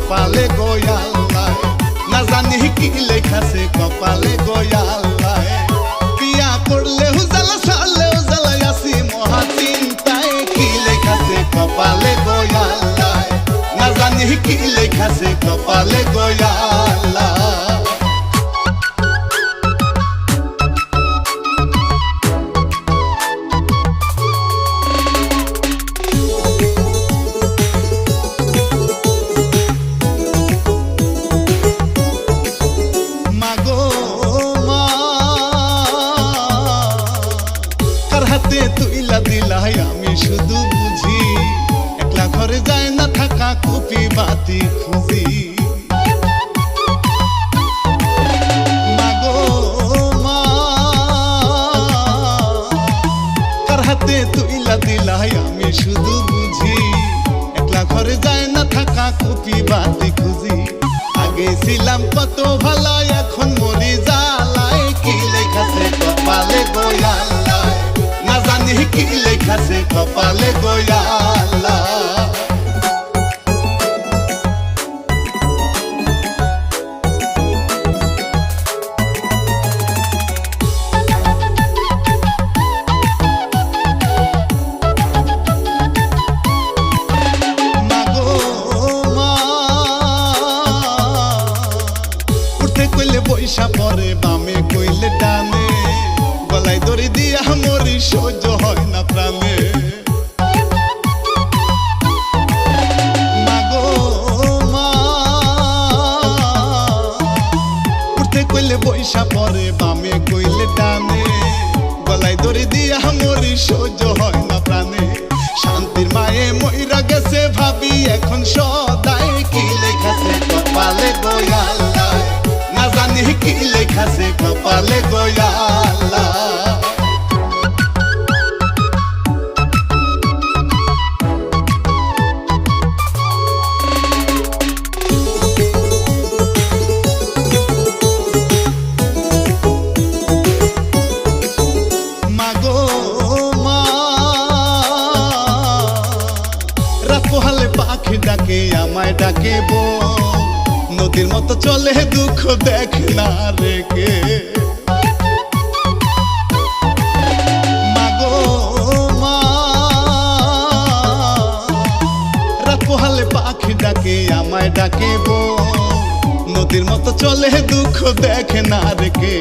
কপালে গোয়াল্লায়, না জানি কি লেখাছে কপালে গোয়াল্লায়। বিয়া করলে হুজালা সালে হুজালায় আসি মহা চিন্তায়, কি লেখাছে কপালে গোয়াল্লায়, না জানি কি লেখাছে কপালে গোয়াল্লায়। হাতে তুইলা দিলাই আমি শুধু বুঝি, একলা ঘরে যায় না থাকা কপি বাতি খুঁজি। মাগো মা কার হাতে তুইলা দিলাই আমি শুধু বুঝি, একলা ঘরে যায় না থাকা কপি বাতি খুঁজি। আগে ছিলাম কত ভালো এখন মরি জ্বালায়, কি লেখাছে কপালে গোয়াল্লায়, না জানি কি লেখাছে কপালে গোয়াল্লায়। মাগো মা উঠতে কইলে বৈশা পরে বামে কইলে ডানে, গলায় দড়ি দিয়া মরি সহ্য হয় না প্রাণে। মাগো মা উঠতে কইলে বৈশা পরে বামে কইলে ডানে, গলায় দড়ি দিয়া মরি সহ্য হয় না প্রাণে। শান্তির মায়ে মইরা গেছে ভাবি এখন সদাই, কি লেখাছে কপালে গোয়াল্লায়, না জানি কি লেখাছে কপালে গোয়াল্লায়। মাগো মা রাত পোহালে পাখি ডাকে আমায় ডাকে বউ, নদীর মতো চলে দুঃখ দেখ না রেখে। মাগো মা রাত পোহালে পাখি ডাকে আমায় ডাকে বউ, নদীর মতো চলে দুঃখ দেখ না রেখে।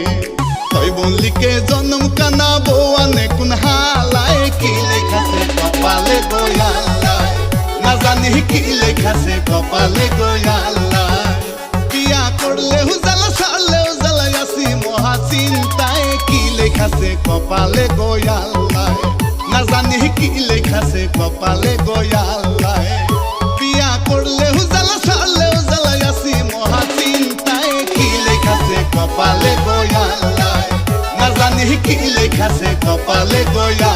তই বললিকে জন্ম কানা বউয়ানে কোন হালায়, কি লেখাছে কপালে গোয়াল্লায়, না জানি কি লেখাছে কপালে গোয়াল্লায়। বিয়া করলে হুজালা সালে হুজালায় আসি মহা চিন্তায়, কি লেখাছে কপালে গোয়াল্লায়, না জানি কি লেখাছে কপালে গোয়াল্লায়। বিয়া করলে হুজালা সালে হুজালায় আসি মহা চিন্তায়, কি লেখাছে কপালে গোয়াল্লায়, না জানি কি লেখাছে কপালে গোয়াল্লায়।